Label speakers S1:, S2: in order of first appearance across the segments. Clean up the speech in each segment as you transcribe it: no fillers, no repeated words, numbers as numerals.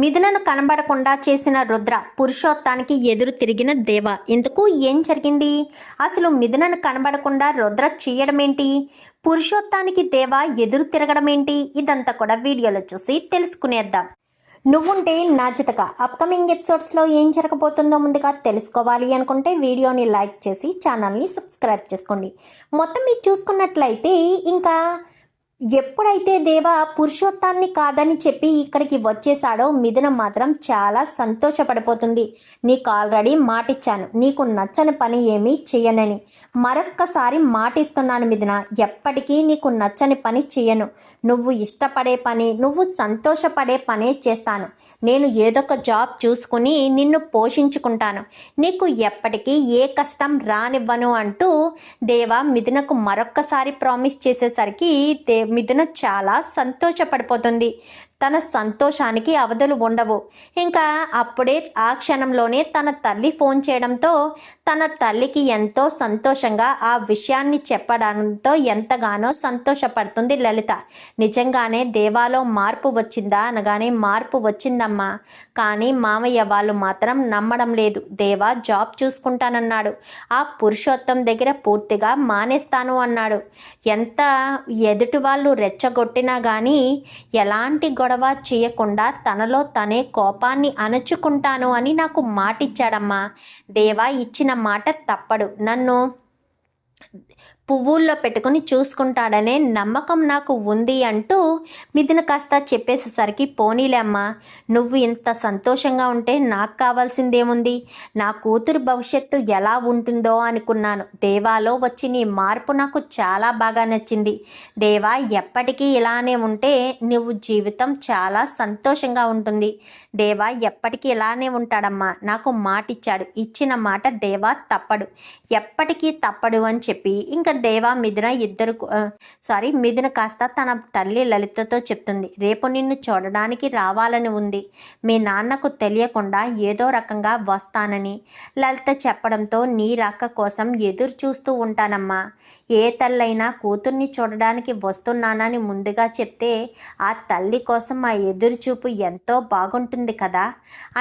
S1: మిథునను కనబడకుండా చేసిన రుద్ర పురుషోత్తానికి ఎదురు తిరిగిన దేవ. ఇందుకు ఏం జరిగింది? అసలు మిథునను కనబడకుండా రుద్ర చేయడమేంటి? పురుషోత్తానికి దేవ ఎదురు తిరగడమేంటి? ఇదంతా కూడా వీడియోలో చూసి తెలుసుకునేద్దాం. నువ్వుంటే నా చితక అప్కమింగ్ ఎపిసోడ్స్లో ఏం జరగబోతుందో ముందుగా తెలుసుకోవాలి అనుకుంటే వీడియోని లైక్ చేసి ఛానల్ని సబ్స్క్రైబ్ చేసుకోండి. మొత్తం మీరు చూసుకున్నట్లయితే ఇంకా ఎప్పుడైతే దేవ పురుషోత్తాన్ని కాదని చెప్పి ఇక్కడికి వచ్చేసాడో మిథున మాత్రం చాలా సంతోషపడిపోతుంది. నీకు ఆల్రెడీ మాటిచ్చాను, నీకు నచ్చని పని ఏమీ చెయ్యనని. మరొక్కసారి మాటిస్తున్నాను మిథున, ఎప్పటికీ నీకు నచ్చని పని చెయ్యను. నువ్వు ఇష్టపడే పని, నువ్వు సంతోషపడే పనే చేస్తాను. నేను ఏదొక జాబ్ చూసుకుని నిన్ను పోషించుకుంటాను. నీకు ఎప్పటికీ ఏ కష్టం రానివ్వను అంటూ దేవ మిథునకు మరొక్కసారి ప్రామిస్ చేసేసరికి మిథున చాలా సంతోషపడిపోతుంది. తన సంతోషానికి అవధులు ఉండవు. ఇంకా అప్పుడే ఆ క్షణంలోనే తన తల్లి ఫోన్ చేయడంతో తన తల్లికి ఎంతో సంతోషంగా ఆ విషయాన్ని చెప్పడంతో ఎంతగానో సంతోషపడుతుంది లలిత. నిజంగానే దేవాలో మార్పు వచ్చిందా అనగానే మార్పు వచ్చిందమ్మా, కానీ మామయ్య వాళ్ళు మాత్రం నమ్మడం లేదు. దేవా జాబ్ చూసుకుంటానన్నాడు, ఆ పురుషోత్తం దగ్గర పూర్తిగా మానేస్తాను అన్నాడు. ఎంత ఎదుటి వాళ్ళు రెచ్చగొట్టినా కానీ ఎలాంటి గొడవ చేయకుండా తనలో తనే కోపాన్ని అణచుకుంటాను అని నాకు మాటిచ్చాడమ్మా. దేవా ఇచ్చిన మాట తప్పడు. నన్ను పువ్వుల్లో పెట్టుకుని చూసుకుంటాడనే నమ్మకం నాకు ఉంది అంటూ మిథున కాస్త చెప్పేసేసరికి పోనీలే అమ్మా, నువ్వు ఇంత సంతోషంగా ఉంటే నాకు కావాల్సిందేముంది? నా కూతురు భవిష్యత్తు ఎలా ఉంటుందో అనుకున్నాను. దేవాలో వచ్చి నీ మార్పు నాకు చాలా బాగా నచ్చింది. దేవా ఎప్పటికీ ఇలానే ఉంటే నువ్వు జీవితం చాలా సంతోషంగా ఉంటుంది. దేవా ఎప్పటికీ ఇలానే ఉంటాడమ్మా, నాకు మాటిచ్చాడు. ఇచ్చిన మాట దేవా తప్పడు, ఎప్పటికీ తప్పడు అని చెప్పి ఇంకా దేవా మిథున కాస్త తన తల్లి లలితతో చెప్తుంది. రేపు నిన్ను చూడడానికి రావాలని ఉంది. మీ నాన్నకు తెలియకుండా ఏదో రకంగా వస్తానని లలిత చెప్పడంతో నీ రాక కోసం ఎదురు చూస్తూ ఉంటానమ్మా. ఏ తల్లైనా కూతుర్ని చూడడానికి వస్తున్నానని ముందుగా చెప్తే ఆ తల్లి కోసం ఆ ఎదురు చూపు ఎంతో బాగుంటుంది కదా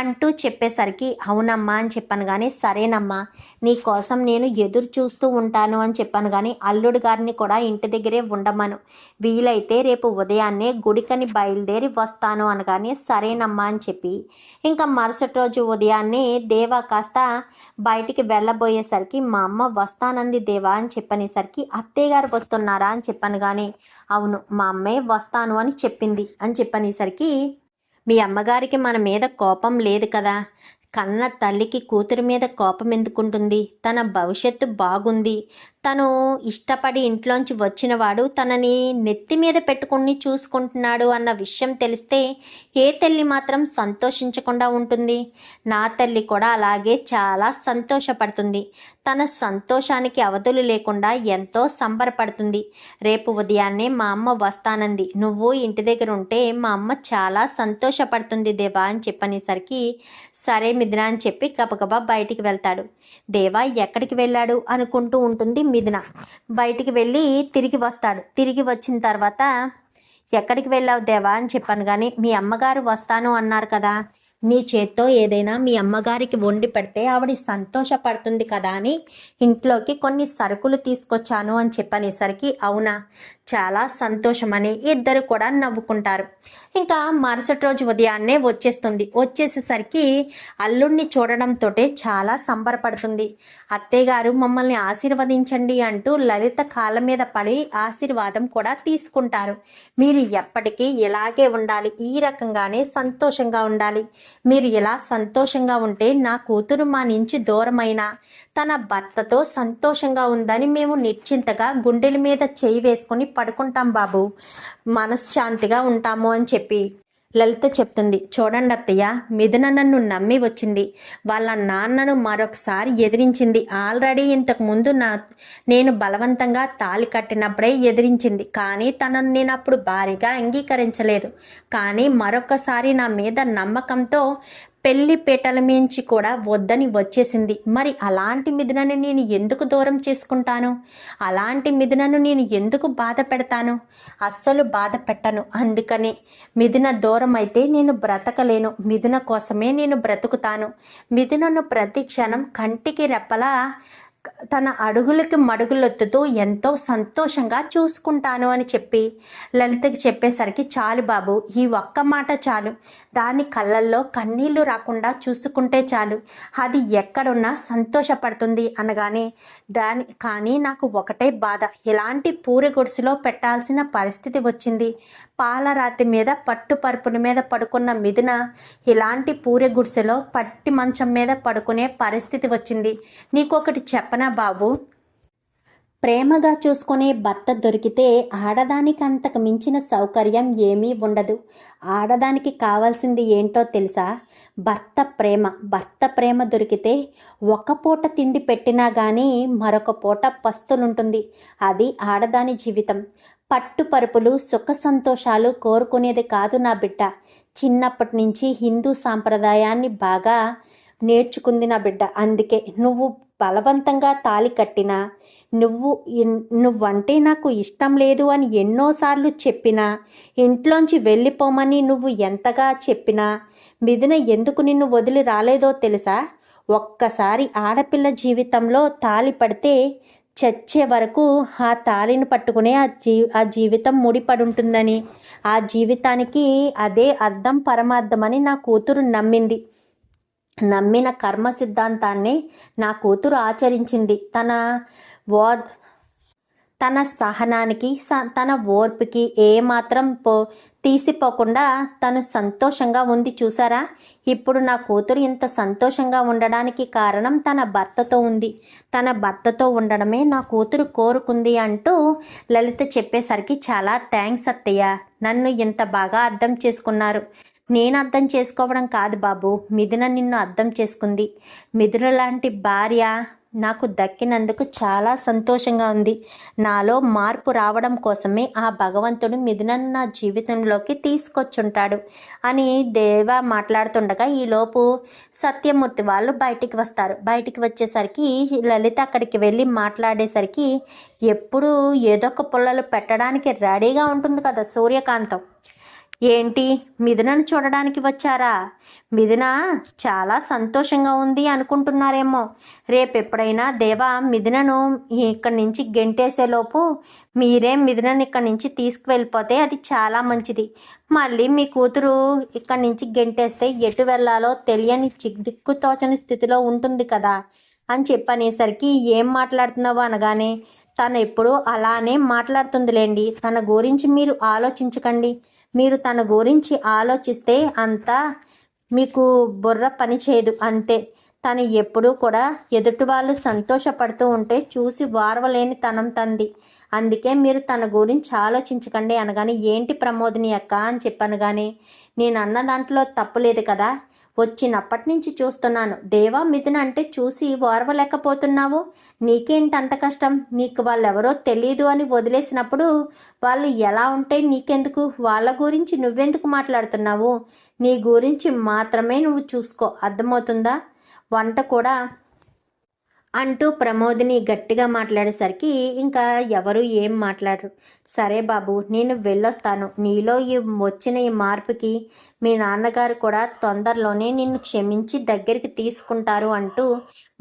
S1: అంటూ చెప్పేసరికి అవునమ్మా అని చెప్పాను. కానీ సరేనమ్మా, నీ కోసం నేను ఎదురు చూస్తూ ఉంటాను అని చెప్పాను. కానీ అల్లుడు గారిని కూడా ఇంటి దగ్గరే ఉండమను, వీలైతే రేపు ఉదయాన్నే గుడికని బయలుదేరి వస్తాను అనగానే సరేనమ్మా అని చెప్పి ఇంకా మరుసటి రోజు ఉదయాన్నే దేవా కాస్త బయటికి వెళ్ళబోయేసరికి మా అమ్మ వస్తానంది దేవా అని చెప్పనేసరికి అత్తయ్య గారు వస్తున్నారా అని చెప్పాను. కానీ అవును మా అమ్మే వస్తాను అని చెప్పింది అని చెప్పనేసరికి మీ అమ్మగారికి మన మీద కోపం లేదు కదా? కన్న తల్లికి కూతురి మీద కోపం ఎందుకుంటుంది? తన భవిష్యత్తు బాగుంది, తను ఇష్టపడి ఇంట్లోంచి వచ్చినవాడు తనని నెత్తి మీద పెట్టుకుని చూసుకుంటున్నాడు అన్న విషయం తెలిస్తే ఏ తల్లి మాత్రం సంతోషించకుండా ఉంటుంది? నా తల్లి కూడా అలాగే చాలా సంతోషపడుతుంది. తన సంతోషానికి అవధులు లేకుండా ఎంతో సంబరపడుతుంది. రేపు ఉదయాన్నే మా అమ్మ వస్తానంది, నువ్వు ఇంటి దగ్గర ఉంటే మా అమ్మ చాలా సంతోషపడుతుంది దేవా అని చెప్పనేసరికి సరే మిథున అని చెప్పి గబగబా బయటికి వెళ్తాడు. దేవా ఎక్కడికి వెళ్ళాడు అనుకుంటూ ఉంటుంది మిథున. బయటికి వెళ్ళి తిరిగి వస్తాడు. తిరిగి వచ్చిన తర్వాత ఎక్కడికి వెళ్ళావు దేవా అని చెప్పాను. కానీ మీ అమ్మగారు వస్తాను అన్నారు కదా, నీ చేత్తో ఏదైనా మీ అమ్మగారికి వండి పెడితే ఆవిడ సంతోషపడుతుంది కదా అని ఇంట్లోకి కొన్ని సరుకులు తీసుకొచ్చాను అని చెప్పనేసరికి అవునా, చాలా సంతోషమని ఇద్దరు కూడా నవ్వుకుంటారు. ఇంకా మరుసటి రోజు ఉదయాన్నే వచ్చేస్తుంది. వచ్చేసేసరికి అల్లుడిని చూడడంతో చాలా సంబరపడుతుంది. అత్తయ్య గారు మమ్మల్ని ఆశీర్వదించండి అంటూ లలిత కాళ్ళ మీద పడి ఆశీర్వాదం కూడా తీసుకుంటారు. మీరు ఎప్పటికీ ఇలాగే ఉండాలి, ఈ రకంగానే సంతోషంగా ఉండాలి. మీరు ఇలా సంతోషంగా ఉంటే నా కూతురు మా నుంచి దూరమైనా తన భర్తతో సంతోషంగా ఉందని మేము నిశ్చింతగా గుండెల మీద చేయి వేసుకొని పడుకుంటాం బాబు, మనశ్శాంతిగా ఉంటాము అని చెప్పి లలిత చెప్తుంది. చూడండి అత్తయ్య, మిథున నన్ను నమ్మి వచ్చింది, వాళ్ళ నాన్నను మరొకసారి ఎదిరించింది. ఆల్రెడీ ఇంతకుముందు నేను బలవంతంగా తాళి కట్టినప్పుడే ఎదిరించింది, కానీ తనను నేను అప్పుడు భారీగా అంగీకరించలేదు. కానీ మరొకసారి నా మీద నమ్మకంతో పెళ్లి పీటల మించి కూడా వద్దని వచ్చేసింది. మరి అలాంటి మిథునని నేను ఎందుకు దూరం చేసుకుంటాను? అలాంటి మిథునను నేను ఎందుకు బాధ పెడతాను? అస్సలు బాధ పెట్టను. అందుకని మిథున దూరం అయితే నేను బ్రతకలేను. మిథున కోసమే నేను బ్రతుకుతాను. మిథునను ప్రతి క్షణం కంటికి రెప్పలా తన అడుగులకి మడుగులొత్తుతూ ఎంతో సంతోషంగా చూసుకుంటాను అని చెప్పి లలితకి చెప్పేసరికి, చాలు బాబు, ఈ ఒక్క మాట చాలు. దాని కళ్ళల్లో కన్నీళ్లు రాకుండా చూసుకుంటే చాలు, అది ఎక్కడున్నా సంతోషపడుతుంది అనగానే, కానీ నాకు ఒకటే బాధ, ఇలాంటి పూరి గుడిసెలో పెట్టాల్సిన పరిస్థితి వచ్చింది. పాలరాతి మీద పట్టు పరుపుల మీద పడుకున్న మిథున ఇలాంటి పూరి గుడిసెలో పట్టి మంచం మీద పడుకునే పరిస్థితి వచ్చింది. నీకొకటి చెప్పనా బాబు, ప్రేమగా చూసుకునే భర్త దొరికితే ఆడదానికి అంతకు మించిన సౌకర్యం ఏమీ ఉండదు. ఆడదానికి కావాల్సింది ఏంటో తెలుసా? భర్త ప్రేమ దొరికితే ఒక పూట తిండి పెట్టినా కానీ మరొక పూట పస్తులుంటుంది. అది ఆడదాని జీవితం. పట్టుపరుపులు సుఖ సంతోషాలు కోరుకునేది కాదు నా బిడ్డ. చిన్నప్పటి నుంచి హిందూ సాంప్రదాయాన్ని బాగా నేర్చుకుంది నా బిడ్డ. అందుకే నువ్వు బలవంతంగా తాళి కట్టినా, నువ్వంటే నాకు ఇష్టం లేదు అని ఎన్నోసార్లు చెప్పినా, ఇంట్లోంచి వెళ్ళిపోమని నువ్వు ఎంతగా చెప్పినా మిథున ఎందుకు నిన్ను వదిలి రాలేదో తెలుసా? ఒక్కసారి ఆడపిల్ల జీవితంలో తాళి పడితే చచ్చే వరకు ఆ తాళిని పట్టుకునే ఆ జీవితం ముడిపడుంటుందని, ఆ జీవితానికి అదే అర్థం పరమార్థమని నా కూతురు నమ్మిన కర్మ సిద్ధాంతాన్ని నా కూతురు ఆచరించింది. తన సహనానికి తన ఓర్పుకి ఏమాత్రం తీసిపోకుండా తను సంతోషంగా ఉంది. చూసారా? ఇప్పుడు నా కూతురు ఇంత సంతోషంగా ఉండడానికి కారణం తన భర్తతో ఉంది. తన భర్తతో ఉండడమే నా కూతురు కోరుకుంది అంటూ లలిత చెప్పేసరికి, చాలా థ్యాంక్స్ అత్తయ్య, నన్ను ఇంత బాగా అర్థం చేసుకున్నారు. నేను అర్థం చేసుకోవడం కాదు బాబు, మిథున నిన్ను అర్థం చేసుకుంది. మిథున లాంటి భార్య నాకు దక్కినందుకు చాలా సంతోషంగా ఉంది. నాలో మార్పు రావడం కోసమే ఆ భగవంతుడు మిథునను నా జీవితంలోకి తీసుకొచ్చుంటాడు అని దేవ మాట్లాడుతుండగా ఈలోపు సత్యమూర్తి వాళ్ళు బయటికి వస్తారు. బయటికి వచ్చేసరికి లలిత అక్కడికి వెళ్ళి మాట్లాడేసరికి, ఎప్పుడు ఏదో ఒక పుల్లలు పెట్టడానికి రెడీగా ఉంటుంది కదా సూర్యకాంతం. ఏంటి, మిథునను చూడడానికి వచ్చారా? మిథున చాలా సంతోషంగా ఉంది అనుకుంటున్నారేమో. రేపెప్పుడైనా దేవా మిథునను ఇక్కడి నుంచి గెంటేసేలోపు మీరే మిథునను ఇక్కడి నుంచి తీసుకువెళ్ళిపోతే అది చాలా మంచిది. మళ్ళీ మీ కూతురు ఇక్కడి నుంచి గెంటేస్తే ఎటు వెళ్ళాలో తెలియని దిక్కుతోచని స్థితిలో ఉంటుంది కదా అని చెప్పనేసరికి, ఏం మాట్లాడుతున్నావు అనగానే, తను ఎప్పుడూ అలానే మాట్లాడుతుందిలేండి, తన గురించి మీరు ఆలోచించకండి. మీరు తన గురించి ఆలోచిస్తే అంతా మీకు బుర్ర పని చేయదు అంతే. తను ఎప్పుడూ కూడా ఎదుటి వాళ్ళు సంతోషపడుతూ ఉంటే చూసి వారవలేని తనం తంది. అందుకే మీరు తన గురించి ఆలోచించకండి అనగానే, ఏంటి ప్రమోదిని అక్క అని చెప్పనగానే, నేను అన్న దాంట్లో తప్పులేదు కదా, వచ్చినప్పటి నుంచి చూస్తున్నాను. దేవా మిథున అంటే చూసి ఓర్వలేకపోతున్నావు. నీకేంటి అంత కష్టం? నీకు వాళ్ళెవరో తెలియదు అని వదిలేసినప్పుడు వాళ్ళు ఎలా ఉంటే నీకెందుకు? వాళ్ళ గురించి నువ్వెందుకు మాట్లాడుతున్నావు? నీ గురించి మాత్రమే నువ్వు చూసుకో, అర్థమవుతుందా? వంట కూడా అంటూ ప్రమోదిని గట్టిగా మాట్లాడేసరికి ఇంకా ఎవరు ఏం మాట్లాడరు. సరే బాబు, నేను వెళ్ళొస్తాను. నీలో వచ్చిన ఈ మార్పుకి మీ నాన్నగారు కూడా తొందరలోనే నిన్ను క్షమించి దగ్గరికి తీసుకుంటారు అంటూ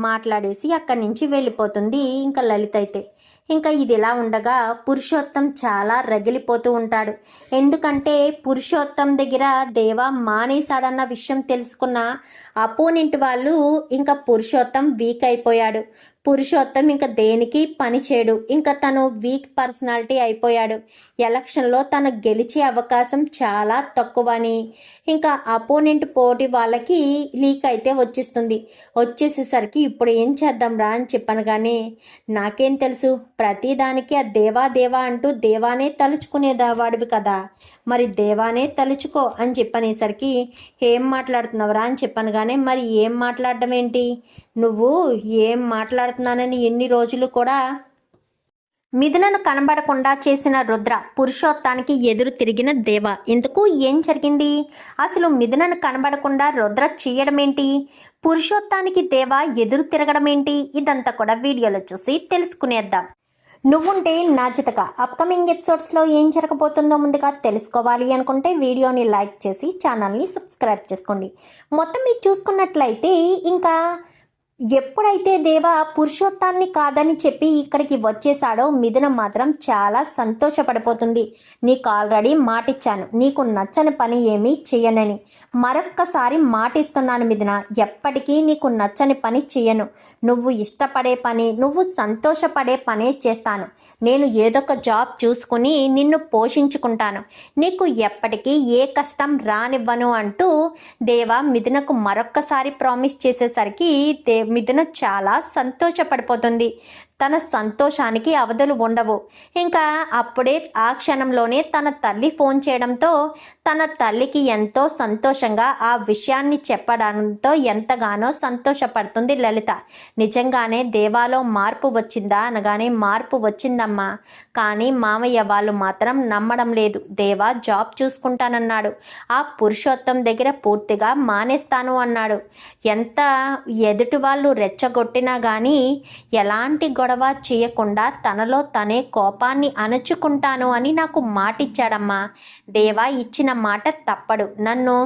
S1: మాట్లాడేసి అక్కడి నుంచి వెళ్ళిపోతుంది ఇంకా లలిత అయితే. ఇంకా ఇదిలా ఉండగా పురుషోత్తం చాలా రగిలిపోతూ ఉంటాడు. ఎందుకంటే పురుషోత్తం దగ్గర దేవా మానేశాడన్న విషయం తెలుసుకున్న అపోనెంట్ వాళ్ళు ఇంకా పురుషోత్తం వీక్ అయిపోయాడు. పురుషోత్తం ఇంకా దేనికి పని చేయడు. ఇంకా తను వీక్ పర్సనాలిటీ అయిపోయాడు. ఎలక్షన్లో తను గెలిచే అవకాశం చాలా తక్కువని ఇంకా అపోనెంట్ పోటీ వాళ్ళకి లీక్ అయితే వచ్చేసేసరికి ఇప్పుడు ఏం చేద్దాం రా అని చెప్పాను. కానీ నాకేం తెలుసు, ప్రతిదానికి ఆ దేవా అంటూ దేవానే తలుచుకునేవాడివి కదా, మరి దేవానే తలుచుకో అని చెప్పనేసరికి, ఏం మాట్లాడుతున్నావురా అని చెప్పాను. కానీ మరి ఏం మాట్లాడడం ఏంటి, నువ్వు ఏం మాట్లాడుతున్నానని ఎన్ని రోజులు కూడా మిథునను కనబడకుండా చేసిన రుద్ర పురుషోత్తానికి ఎదురు తిరిగిన దేవ. ఎందుకు ఏం జరిగింది? అసలు మిథునను కనబడకుండా రుద్ర చేయడమేంటి? పురుషోత్తానికి దేవ ఎదురు తిరగడమేంటి? ఇదంతా కూడా వీడియోలో చూసి తెలుసుకునేద్దాం. నువ్వుంటే నా చితక అప్కమింగ్ ఎపిసోడ్స్లో ఏం జరగబోతుందో ముందుగా తెలుసుకోవాలి అనుకుంటే వీడియోని లైక్ చేసి ఛానల్ని సబ్స్క్రైబ్ చేసుకోండి. మొత్తం మీరు చూసుకున్నట్లయితే ఇంకా ఎప్పుడైతే దేవ పురుషోత్తాన్ని కాదని చెప్పి ఇక్కడికి వచ్చేసాడో మిథున మాత్రం చాలా సంతోషపడిపోతుంది. నీకు ఆల్రెడీ మాటిచ్చాను, నీకు నచ్చని పని ఏమీ చెయ్యనని. మరొక్కసారి మాటిస్తున్నాను మిథున, ఎప్పటికీ నీకు నచ్చని పని చెయ్యను. నువ్వు ఇష్టపడే పని, నువ్వు సంతోషపడే పనే చేస్తాను. నేను ఏదొక జాబ్ చూసుకుని నిన్ను పోషించుకుంటాను. నీకు ఎప్పటికీ ఏ కష్టం రానివ్వను అంటూ దేవ మిథునకు మరొక్కసారి ప్రామిస్ చేసేసరికి మిథున చాలా సంతోషపడిపోతుంది. తన సంతోషానికి అవధులు ఉండవు. ఇంకా అప్పుడే ఆ క్షణంలోనే తన తల్లి ఫోన్ చేయడంతో తన తల్లికి ఎంతో సంతోషంగా ఆ విషయాన్ని చెప్పడంతో ఎంతగానో సంతోషపడుతుంది లలిత. నిజంగానే దేవాలో మార్పు వచ్చిందా అనగానే మార్పు వచ్చిందమ్మా, కానీ మామయ్య వాళ్ళు మాత్రం నమ్మడం లేదు. దేవా జాబ్ చూసుకుంటానన్నాడు, ఆ పురుషోత్తం దగ్గర పూర్తిగా మానేస్తాను అన్నాడు. ఎంత ఎదుటి వాళ్ళు రెచ్చగొట్టినా కానీ ఎలాంటి గొడవ చేయకుండా తనలో తనే కోపాన్ని అణచుకుంటాను అని నాకు మాటిచ్చాడమ్మా. దేవా ఇచ్చిన మాట తప్పడు. నన్ను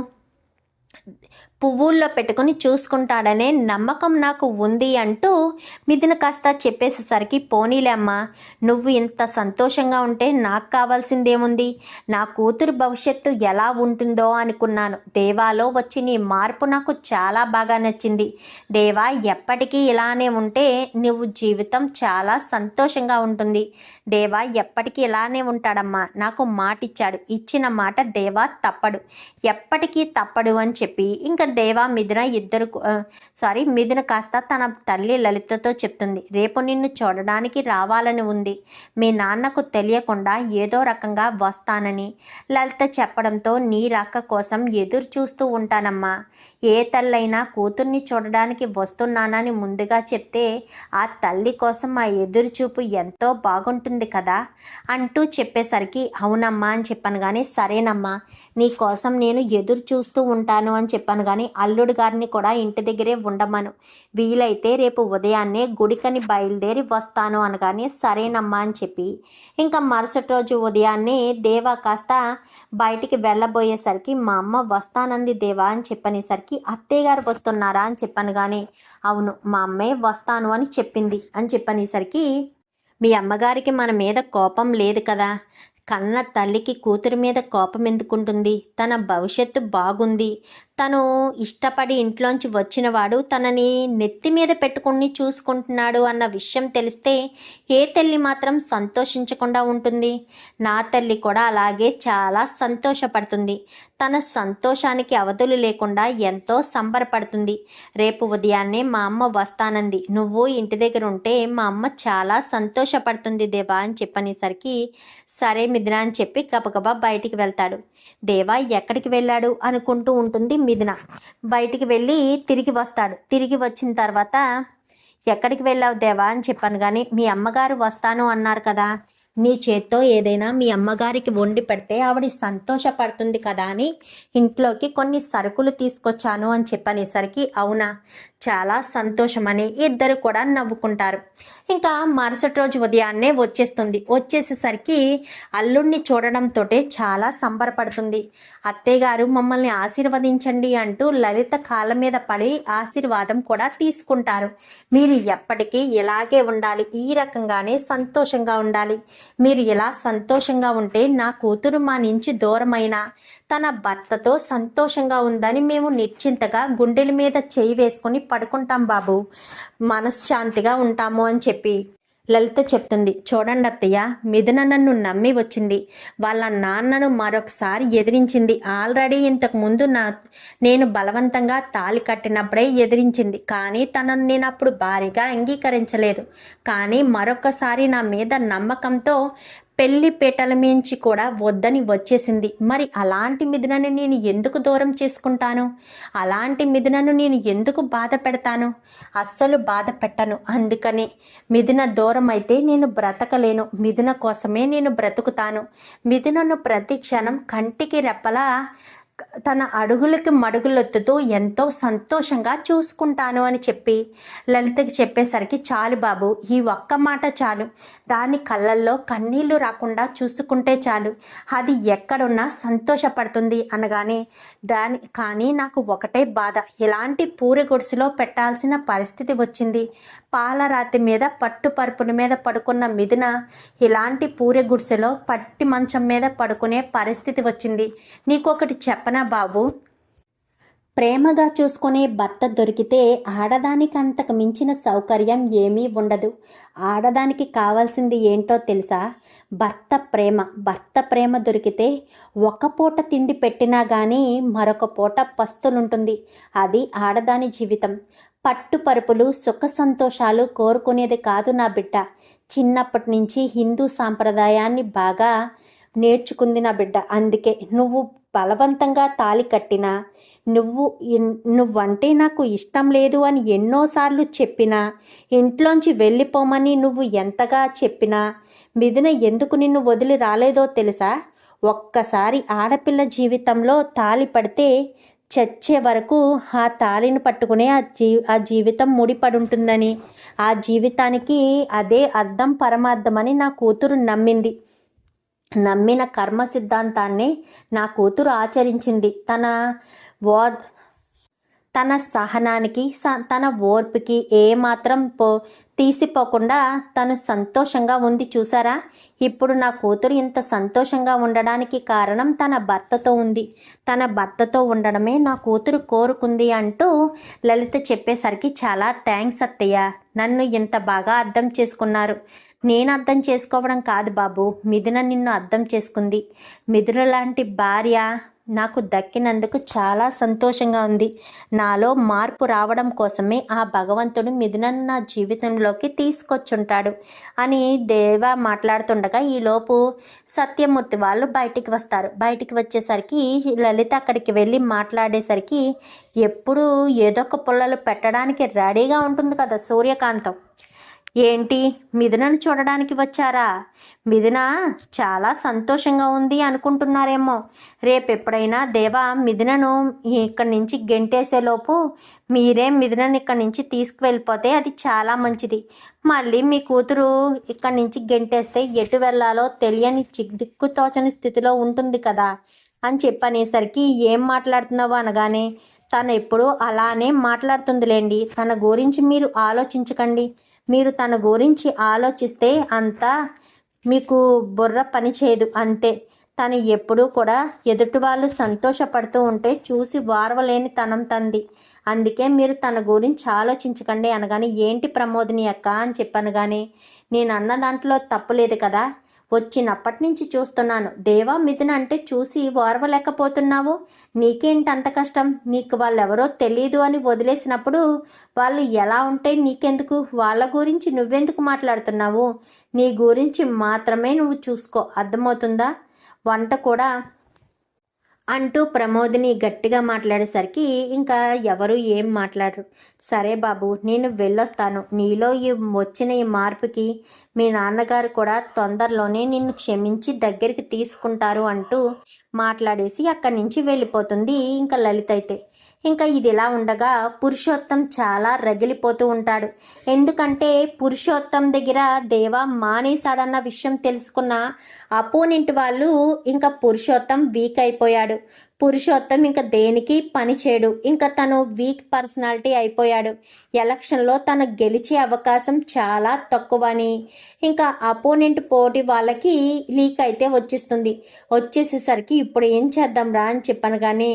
S1: పువ్వుల్లో పెట్టుకుని చూసుకుంటాడనే నమ్మకం నాకు ఉంది అంటూ మిథున కాస్త చెప్పేసేసరికి పోనీలే అమ్మా, నువ్వు ఇంత సంతోషంగా ఉంటే నాకు కావాల్సిందేముంది? నా కూతురు భవిష్యత్తు ఎలా ఉంటుందో అనుకున్నాను. దేవాలో వచ్చి నీ మార్పు నాకు చాలా బాగా నచ్చింది. దేవా ఎప్పటికీ ఇలానే ఉంటే నువ్వు జీవితం చాలా సంతోషంగా ఉంటుంది. దేవా ఎప్పటికీ ఇలానే ఉంటాడమ్మా, నాకు మాటిచ్చాడు. ఇచ్చిన మాట దేవా తప్పడు, ఎప్పటికీ తప్పడు అని చెప్పి ఇంకా దేవా మిథున మిథున కాస్త తన తల్లి లలితతో చెప్తుంది. రేపు నిన్ను చూడడానికి రావాలని ఉంది. మీ నాన్నకు తెలియకుండా ఏదో రకంగా వస్తానని లలిత చెప్పడంతో నీ రాక కోసం ఎదురు చూస్తూ ఉంటానమ్మా. ఏ తల్లైనా కూతుర్ని చూడడానికి వస్తున్నానని ముందుగా చెప్తే ఆ తల్లి కోసం ఆ ఎదురు చూపు ఎంతో బాగుంటుంది కదా అంటూ చెప్పేసరికి అవునమ్మా అని చెప్పాను. కానీ సరేనమ్మా, నీ కోసం నేను ఎదురు చూస్తూ ఉంటాను అని చెప్పాను. కానీ అల్లుడు గారిని కూడా ఇంటి దగ్గరే ఉండమను, వీలైతే రేపు ఉదయాన్నే గుడికని బయలుదేరి వస్తాను అనగానే సరేనమ్మా అని చెప్పి ఇంకా మరుసటి రోజు ఉదయాన్నే దేవా కాస్త బయటికి వెళ్ళబోయేసరికి మా అమ్మ వస్తానంది దేవా అని చెప్పనేసరికి అత్తయ్య గారు వస్తున్నారా అని చెప్పాను. కానీ అవును మా అమ్మే వస్తాను అని చెప్పింది అని చెప్పనేసరికి మీ అమ్మగారికి మన మీద కోపం లేదు కదా? కన్న తల్లికి కూతురు మీద కోపం ఎందుకుంటుంది? తన భవిష్యత్తు బాగుంది, తను ఇష్టపడి ఇంట్లోంచి వచ్చినవాడు తనని నెత్తి మీద పెట్టుకుని చూసుకుంటున్నాడు అన్న విషయం తెలిస్తే ఏ తల్లి మాత్రం సంతోషించకుండా ఉంటుంది? నా తల్లి కూడా అలాగే చాలా సంతోషపడుతుంది. తన సంతోషానికి అవధులు లేకుండా ఎంతో సంబరపడుతుంది. రేపు ఉదయాన్నే మా అమ్మ వస్తానంది, నువ్వు ఇంటి దగ్గర ఉంటే మా అమ్మ చాలా సంతోషపడుతుంది దేవా అని చెప్పనేసరికి సరే మిథున అని చెప్పి గబగబా బయటికి వెళ్తాడు. దేవా ఎక్కడికి వెళ్ళాడు అనుకుంటూ ఉంటుంది మిథున. బయటికి వెళ్ళి తిరిగి వస్తాడు. తిరిగి వచ్చిన తర్వాత ఎక్కడికి వెళ్ళావు దేవా అని చెప్పాను. కానీ మీ అమ్మగారు వస్తాను అన్నారు కదా, నీ చేత్తో ఏదైనా మీ అమ్మగారికి వండి పెడితే ఆవిడ సంతోషపడుతుంది కదా అని ఇంట్లోకి కొన్ని సరుకులు తీసుకొచ్చాను అని చెప్పనేసరికి అవునా, చాలా సంతోషమని ఇద్దరు కూడా నవ్వుకుంటారు. ఇంకా మరుసటి రోజు ఉదయాన్నే వచ్చేస్తుంది. వచ్చేసేసరికి అల్లుడిని చూడడంతో చాలా సంబరపడుతుంది. అత్తయ్య గారు మమ్మల్ని ఆశీర్వదించండి అంటూ లలిత కాళ్ళ మీద పడి ఆశీర్వాదం కూడా తీసుకుంటారు. మీరు ఎప్పటికీ ఇలాగే ఉండాలి, ఈ రకంగానే సంతోషంగా ఉండాలి. మీరు ఇలా సంతోషంగా ఉంటే నా కూతురు మా నుంచి దూరమైనా తన భర్తతో సంతోషంగా ఉందని మేము నిశ్చింతగా గుండెల మీద చేయి వేసుకొని పడుకుంటాం బాబు, మనశ్శాంతిగా ఉంటాము అని చెప్పి లలిత చెప్తుంది. చూడండి అత్తయ్య, మిథున నన్ను నమ్మి వచ్చింది, వాళ్ళ నాన్నను మరొకసారి ఎదిరించింది. ఆల్రెడీ ఇంతకుముందు నేను బలవంతంగా తాళి కట్టినప్పుడే ఎదిరించింది, కానీ తనను నేను అప్పుడు భారీగా అంగీకరించలేదు. కానీ మరొకసారి నా మీద నమ్మకంతో పెళ్లి పీటల మించి కూడా వద్దని వచ్చేసింది. మరి అలాంటి మిథునని నేను ఎందుకు దూరం చేసుకుంటాను? అలాంటి మిథునను నేను ఎందుకు బాధ పెడతాను? అస్సలు బాధ పెట్టను. అందుకని మిథున దూరం అయితే నేను బ్రతకలేను. మిథున కోసమే నేను బ్రతుకుతాను. మిథునను ప్రతి క్షణం కంటికి రెప్పలా తన అడుగులకి మడుగులొత్తుతూ ఎంతో సంతోషంగా చూసుకుంటాను అని చెప్పి లలితకి చెప్పేసరికి, చాలు బాబు, ఈ ఒక్క మాట చాలు. దాని కళ్ళల్లో కన్నీళ్లు రాకుండా చూసుకుంటే చాలు, అది ఎక్కడున్నా సంతోషపడుతుంది అనగానే, కానీ నాకు ఒకటే బాధ, ఇలాంటి పూరి గుడిసెలో పెట్టాల్సిన పరిస్థితి వచ్చింది. పాలరాతి మీద పట్టు పరుపుల మీద పడుకున్న మిథున ఇలాంటి పూరి గుడిసెలో పట్టి మంచం మీద పడుకునే పరిస్థితి వచ్చింది. నీకొకటి చెప్పనా బాబు, ప్రేమగా చూసుకునే భర్త దొరికితే ఆడదానికి అంతకు మించిన సౌకర్యం ఏమీ ఉండదు. ఆడదానికి కావాల్సింది ఏంటో తెలుసా? భర్త ప్రేమ దొరికితే ఒక పూట తిండి పెట్టినా కానీ మరొక పూట పస్తులుంటుంది. అది ఆడదాని జీవితం. పట్టుపరుపులు సుఖ సంతోషాలు కోరుకునేది కాదు నా బిడ్డ. చిన్నప్పటి నుంచి హిందూ సాంప్రదాయాన్ని బాగా నేర్చుకుంది నా బిడ్డ. అందుకే నువ్వు బలవంతంగా తాళి కట్టినా, నువ్వంటే నాకు ఇష్టం లేదు అని ఎన్నోసార్లు చెప్పినా, ఇంట్లోంచి వెళ్ళిపోమని నువ్వు ఎంతగా చెప్పినా మిథున ఎందుకు నిన్ను వదిలి రాలేదో తెలుసా? ఒక్కసారి ఆడపిల్ల జీవితంలో తాళి పడితే చచ్చే వరకు ఆ తాళిని పట్టుకునే ఆ జీవితం ముడిపడుంటుందని, ఆ జీవితానికి అదే అర్థం పరమార్థమని నా కూతురు నమ్మిన కర్మ సిద్ధాంతాన్ని నా కూతురు ఆచరించింది. తన సహనానికి, తన ఓర్పుకి ఏమాత్రం తీసిపోకుండా తను సంతోషంగా ఉంది. చూసారా? ఇప్పుడు నా కూతురు ఇంత సంతోషంగా ఉండడానికి కారణం తన భర్తతో ఉంది. తన భర్తతో ఉండడమే నా కూతురు కోరుకుంది అంటూ లలిత చెప్పేసరికి, చాలా థ్యాంక్స్ అత్తయ్య, నన్ను ఇంత బాగా అర్థం చేసుకున్నారు. నేను అర్థం చేసుకోవడం కాదు బాబు, మిథున నిన్ను అర్థం చేసుకుంది. మిథున లాంటి భార్య నాకు దక్కినందుకు చాలా సంతోషంగా ఉంది. నాలో మార్పు రావడం కోసమే ఆ భగవంతుడు మిథునను నా జీవితంలోకి తీసుకొచ్చుంటాడు అని దేవ మాట్లాడుతుండగా ఈలోపు సత్యమూర్తి వాళ్ళు బయటికి వస్తారు. బయటికి వచ్చేసరికి లలిత అక్కడికి వెళ్ళి మాట్లాడేసరికి, ఎప్పుడు ఏదో ఒక పుల్లలు పెట్టడానికి రెడీగా ఉంటుంది కదా సూర్యకాంతం. ఏంటి, మిథునను చూడడానికి వచ్చారా? మిథున చాలా సంతోషంగా ఉంది అనుకుంటున్నారేమో. రేపెప్పుడైనా దేవా మిథునను ఇక్కడి నుంచి గెంటేసేలోపు మీరే మిథునను ఇక్కడి నుంచి తీసుకువెళ్ళిపోతే అది చాలా మంచిది. మళ్ళీ మీ కూతురు ఇక్కడి నుంచి గెంటేస్తే ఎటు వెళ్ళాలో తెలియని దిక్కుతోచని స్థితిలో ఉంటుంది కదా అని చెప్పనేసరికి, ఏం మాట్లాడుతున్నావు అనగానే, తను ఎప్పుడూ అలానే మాట్లాడుతుందిలేండి, తన గురించి మీరు ఆలోచించకండి. మీరు తన గురించి ఆలోచిస్తే అంతా మీకు బుర్ర పని చేయదు అంతే. తను ఎప్పుడూ కూడా ఎదుటి వాళ్ళు సంతోషపడుతూ ఉంటే చూసి వారవలేని తనం తంది. అందుకే మీరు తన గురించి ఆలోచించకండి అనగానే, ఏంటి ప్రమోదిని అక్క అని చెప్పనగానే, నేను అన్న దాంట్లో తప్పులేదు కదా, వచ్చినప్పటి నుంచి చూస్తున్నాను. దేవా మిథున అంటే చూసి ఓర్వలేకపోతున్నావు. నీకేంటి అంత కష్టం? నీకు వాళ్ళెవరో తెలీదు అని వదిలేసినప్పుడు వాళ్ళు ఎలా ఉంటే నీకెందుకు? వాళ్ళ గురించి నువ్వెందుకు మాట్లాడుతున్నావు? నీ గురించి మాత్రమే నువ్వు చూసుకో, అర్థమవుతుందా? వంట కూడా అంటూ ప్రమోదిని గట్టిగా మాట్లాడేసరికి ఇంకా ఎవరు ఏం మాట్లాడరు. సరే బాబు, నేను వెళ్ళొస్తాను. నీలో వచ్చిన ఈ మార్పుకి మీ నాన్నగారు కూడా తొందరలోనే నిన్ను క్షమించి దగ్గరికి తీసుకుంటారు అంటూ మాట్లాడేసి అక్కడి నుంచి వెళ్ళిపోతుంది. ఇంకా లలిత అయితే ఇంకా ఇదిలా ఉండగా పురుషోత్తం చాలా రగిలిపోతూ ఉంటాడు. ఎందుకంటే పురుషోత్తం దగ్గర దేవా మానేశాడన్న విషయం తెలుసుకున్న అపోనెంట్ వాళ్ళు ఇంకా పురుషోత్తం వీక్ అయిపోయాడు. పురుషోత్తం ఇంకా దేనికి పని చేయడు. ఇంకా తను వీక్ పర్సనాలిటీ అయిపోయాడు. ఎలక్షన్లో తను గెలిచే అవకాశం చాలా తక్కువని ఇంకా అపోనెంట్ పోటీ వాళ్ళకి లీక్ అయితే వచ్చేసేసరికి ఇప్పుడు ఏం చేద్దాం రా అని చెప్పాను. కానీ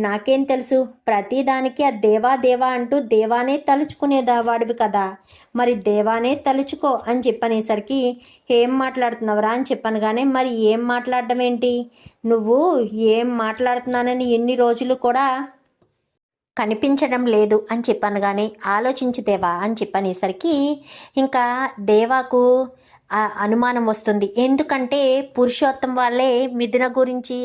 S1: నాకేం తెలుసు, ప్రతిదానికి ఆ దేవా అంటూ దేవానే తలుచుకునేవాడివి కదా, మరి దేవానే తలుచుకో అని చెప్పనేసరికి, ఏం మాట్లాడుతున్నావురా అని చెప్పాను. కానీ మరి ఏం మాట్లాడడం ఏంటి, నువ్వు ఏం మాట్లాడుతున్నానని ఎన్ని రోజులు కూడా కనిపించడం లేదు అని చెప్పాను. కానీ ఆలోచించు దేవా అని చెప్పనేసరికి ఇంకా దేవాకు అనుమానం వస్తుంది. ఎందుకంటే పురుషోత్తం వాళ్ళే మిథున గురించి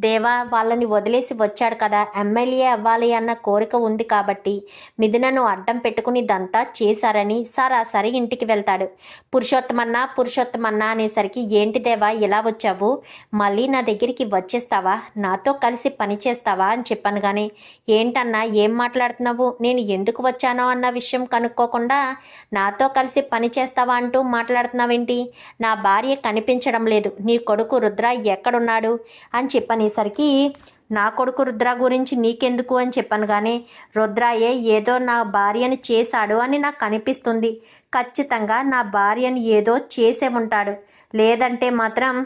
S1: దేవా వాళ్ళని వదిలేసి వచ్చాడు కదా, ఎమ్మెల్యే అవ్వాలి అన్న కోరిక ఉంది కాబట్టి మిథునను అడ్డం పెట్టుకుని ఇదంతా చేశారని సరాసరి ఇంటికి వెళ్తాడు. పురుషోత్తమన్నా అనేసరికి ఏంటి దేవా ఇలా వచ్చావు, మళ్ళీ నా దగ్గరికి వచ్చేస్తావా, నాతో కలిసి పని చేస్తావా అని చెప్పాను. కానీ ఏంటన్నా ఏం మాట్లాడుతున్నావు, నేను ఎందుకు వచ్చానో అన్న విషయం కనుక్కోకుండా నాతో కలిసి పని చేస్తావా అంటూ మాట్లాడుతున్నావేంటి, నా భార్య కనిపించడం లేదు, నీ కొడుకు రుద్ర ఎక్కడున్నాడు అని చెప్పనేసరికి నా కొడుకు రుద్ర గురించి నీకెందుకు అని చెప్పాను. కానీ రుద్రాయే ఏదో నా భార్యని చేశాడు అని నాకు అనిపిస్తుంది, ఖచ్చితంగా నా భార్యని ఏదో చేసే ఉంటాడు, లేదంటే మాత్రం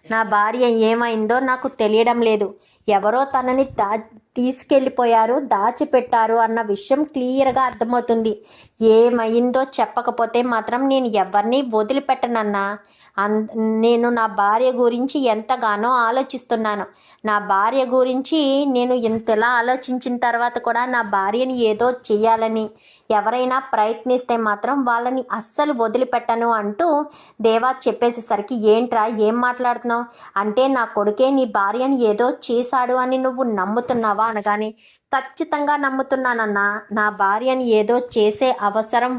S1: నా భార్య ఏమైందో నాకు తెలియడం లేదు, ఎవరో తనని తీసుకెళ్ళిపోయారు, దాచిపెట్టారు అన్న విషయం క్లియర్గా అర్థమవుతుంది. ఏమైందో చెప్పకపోతే మాత్రం నేను ఎవరిని వదిలిపెట్టనన్నా. నేను నా భార్య గురించి ఎంతగానో ఆలోచిస్తున్నాను. నా భార్య గురించి నేను ఇంతలా ఆలోచించిన తర్వాత కూడా నా భార్యని ఏదో చెయ్యాలని ఎవరైనా ప్రయత్నిస్తే మాత్రం వాళ్ళని అస్సలు వదిలిపెట్టను అంటూ దేవా చెప్పేసేసరికి ఏంట్రా ఏం మాట్లాడుతున్నావు అంటే, నా కొడుకే నీ భార్యని ఏదో చేశాడు అని నువ్వు నమ్ముతున్నావా అనగానే ఖచ్చితంగా నమ్ముతున్నానన్నా, నా భార్యని ఏదో చేసే అవసరం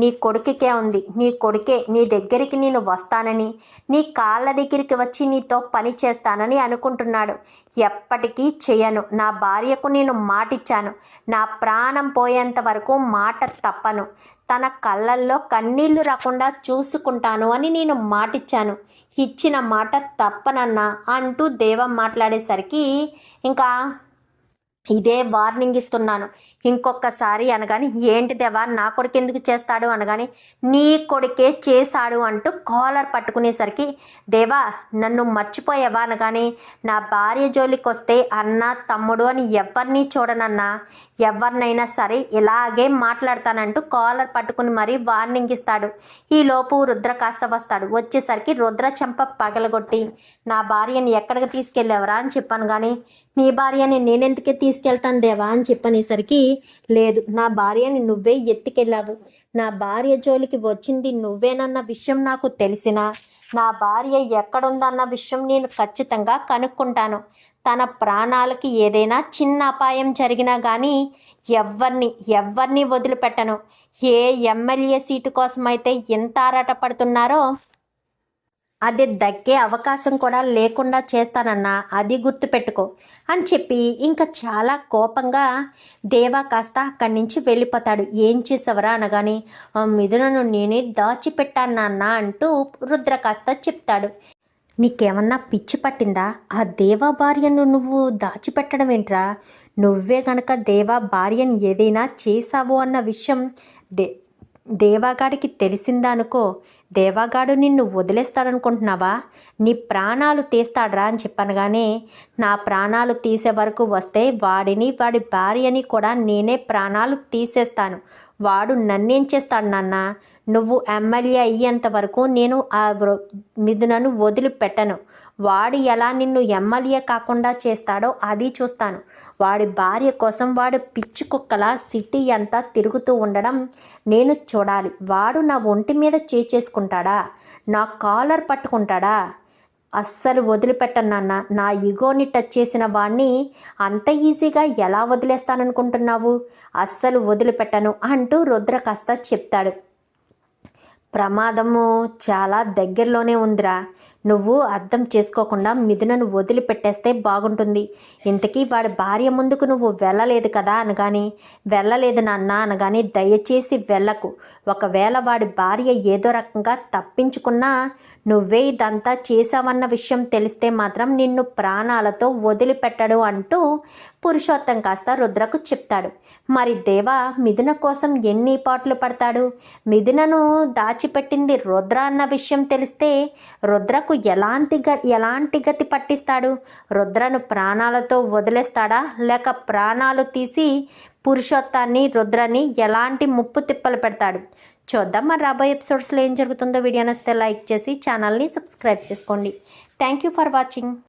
S1: నీ కొడుకుకే ఉంది, నీ కొడుకే నీ దగ్గరికి నేను వస్తానని, నీ కాళ్ళ దగ్గరికి వచ్చి నీతో పని చేస్తానని అనుకుంటున్నాడు. ఎప్పటికీ చేయను, నా భార్యకు నేను మాటిచ్చాను, నా ప్రాణం పోయేంత వరకు మాట తప్పను, తన కళ్ళల్లో కన్నీళ్లు రాకుండా చూసుకుంటాను అని నేను మాటిచ్చాను, ఇచ్చిన మాట తప్పనన్నా అంటూ దేవం మాట్లాడేసరికి ఇంకా ఇదే వార్నింగ్ ఇస్తున్నాను, ఇంకొకసారి అనగాని ఏంటి దేవా నా కొడుకు ఎందుకు చేస్తాడు అనగాని నీ కొడుకే చేశాడు అంటూ కాలర్ పట్టుకునేసరికి దేవా నన్ను మర్చిపోయావా అనగాని నా భార్య జోలికి వస్తే అన్న తమ్ముడు అని ఎవరిని చూడనన్నా, ఎవరినైనా సరే ఇలాగే మాట్లాడతానంటూ కాలర్ పట్టుకుని మరీ వార్నింగ్ ఇస్తాడు. ఈలోపు రుద్ర కాస్త వస్తాడు. వచ్చేసరికి రుద్ర చెంప పగలగొట్టి నా భార్యని ఎక్కడికి తీసుకెళ్ళావరా అని చెప్పాను. కానీ నీ భార్యని నేనెందుకే తీసుకెళ్తాను దేవా అని చెప్పనేసరికి లేదు, నా భార్యని నువ్వే ఎత్తుకెళ్ళావు, నా భార్య జోలికి వచ్చింది నువ్వేనన్న విషయం నాకు తెలిసినా నా భార్య ఎక్కడుందన్న విషయం నేను ఖచ్చితంగా కనుక్కుంటాను, తన ప్రాణాలకి ఏదైనా చిన్న అపాయం జరిగినా కానీ ఎవరిని వదిలిపెట్టను. ఏ ఎమ్మెల్యే సీటు కోసమైతే ఎంత ఆరాటపడుతున్నారో అది దక్కే అవకాశం కూడా లేకుండా చేస్తానన్నా, అది గుర్తుపెట్టుకో అని చెప్పి ఇంకా చాలా కోపంగా దేవా కాస్త అక్కడి నుంచి వెళ్ళిపోతాడు. ఏం చేసావరా అనగాని మిథునను నేనే దాచిపెట్టాను నాన్న అంటూ రుద్ర కాస్త చెప్తాడు. నీకేమన్నా పిచ్చి పట్టిందా, ఆ దేవా భార్యను నువ్వు దాచిపెట్టడం ఏంట్రా, నువ్వే గనక దేవా భార్యను ఏదైనా చేసావు అన్న విషయం దేవాగాడికి తెలిసిందా అనుకో, దేవాగాడు నిన్ను వదిలేస్తాడనుకుంటున్నావా, నీ ప్రాణాలు తీస్తాడ్రా అని చెప్పనగానే నా ప్రాణాలు తీసే వరకు వస్తే వాడి భార్యని కూడా నేనే ప్రాణాలు తీసేస్తాను, వాడు నన్నేం చేస్తాడు నాన్న, నువ్వు ఎమ్మెల్యే అయ్యేంత వరకు నేను ఆ మిథునను వదిలిపెట్టను, వాడు ఎలా నిన్ను ఎమ్మెల్యే కాకుండా చేస్తాడో అది చూస్తాను, వాడి భార్య కోసం వాడు పిచ్చి కుక్కలా సిటీ అంతా తిరుగుతూ ఉండడం నేను చూడాలి, వాడు నా ఒంటి మీద చేసుకుంటాడా, నా కాలర్ పట్టుకుంటాడా, అస్సలు వదిలిపెట్టనన్నా, నా ఈగోని టచ్ చేసిన వాడిని అంత ఈజీగా ఎలా వదిలేస్తాననుకుంటున్నావు, అస్సలు వదిలిపెట్టను అంటూ రుద్ర కాస్త చెప్తాడు. ప్రమాదము చాలా దగ్గరలోనే ఉందిరా, నువ్వు అర్థం చేసుకోకుండా మిథునను వదిలిపెట్టేస్తే బాగుంటుంది, ఇంతకీ వాడి భార్య ముందుకు నువ్వు వెళ్ళలేదు కదా అనగాని వెళ్ళలేదు నాన్న అనగాని దయచేసి వెళ్ళకు, ఒకవేళ వాడి భార్య ఏదో రకంగా తప్పించుకున్నా నువ్వే ఇదంతా చేసావన్న విషయం తెలిస్తే మాత్రం నిన్ను ప్రాణాలతో వదిలిపెట్టడు అంటూ పురుషోత్తం కాస్త రుద్రకు చెప్తాడు. మరి దేవా మిథున కోసం ఎన్ని పాటలు పడతాడు, మిథునను దాచిపెట్టింది రుద్ర అన్న విషయం తెలిస్తే రుద్రకు ఎలాంటి గతి పట్టిస్తాడు, రుద్రను ప్రాణాలతో వదిలేస్తాడా లేక ప్రాణాలు తీసి పురుషోత్తాన్ని రుద్రని ఎలాంటి ముప్పు తిప్పలు పెడతాడు చూద్దాం. మరి రాబోయే ఎపిసోడ్స్లో ఏం జరుగుతుందో వీడియో నచ్చితే లైక్ చేసి ఛానల్ని సబ్స్క్రైబ్ చేసుకోండి. Thank you for watching.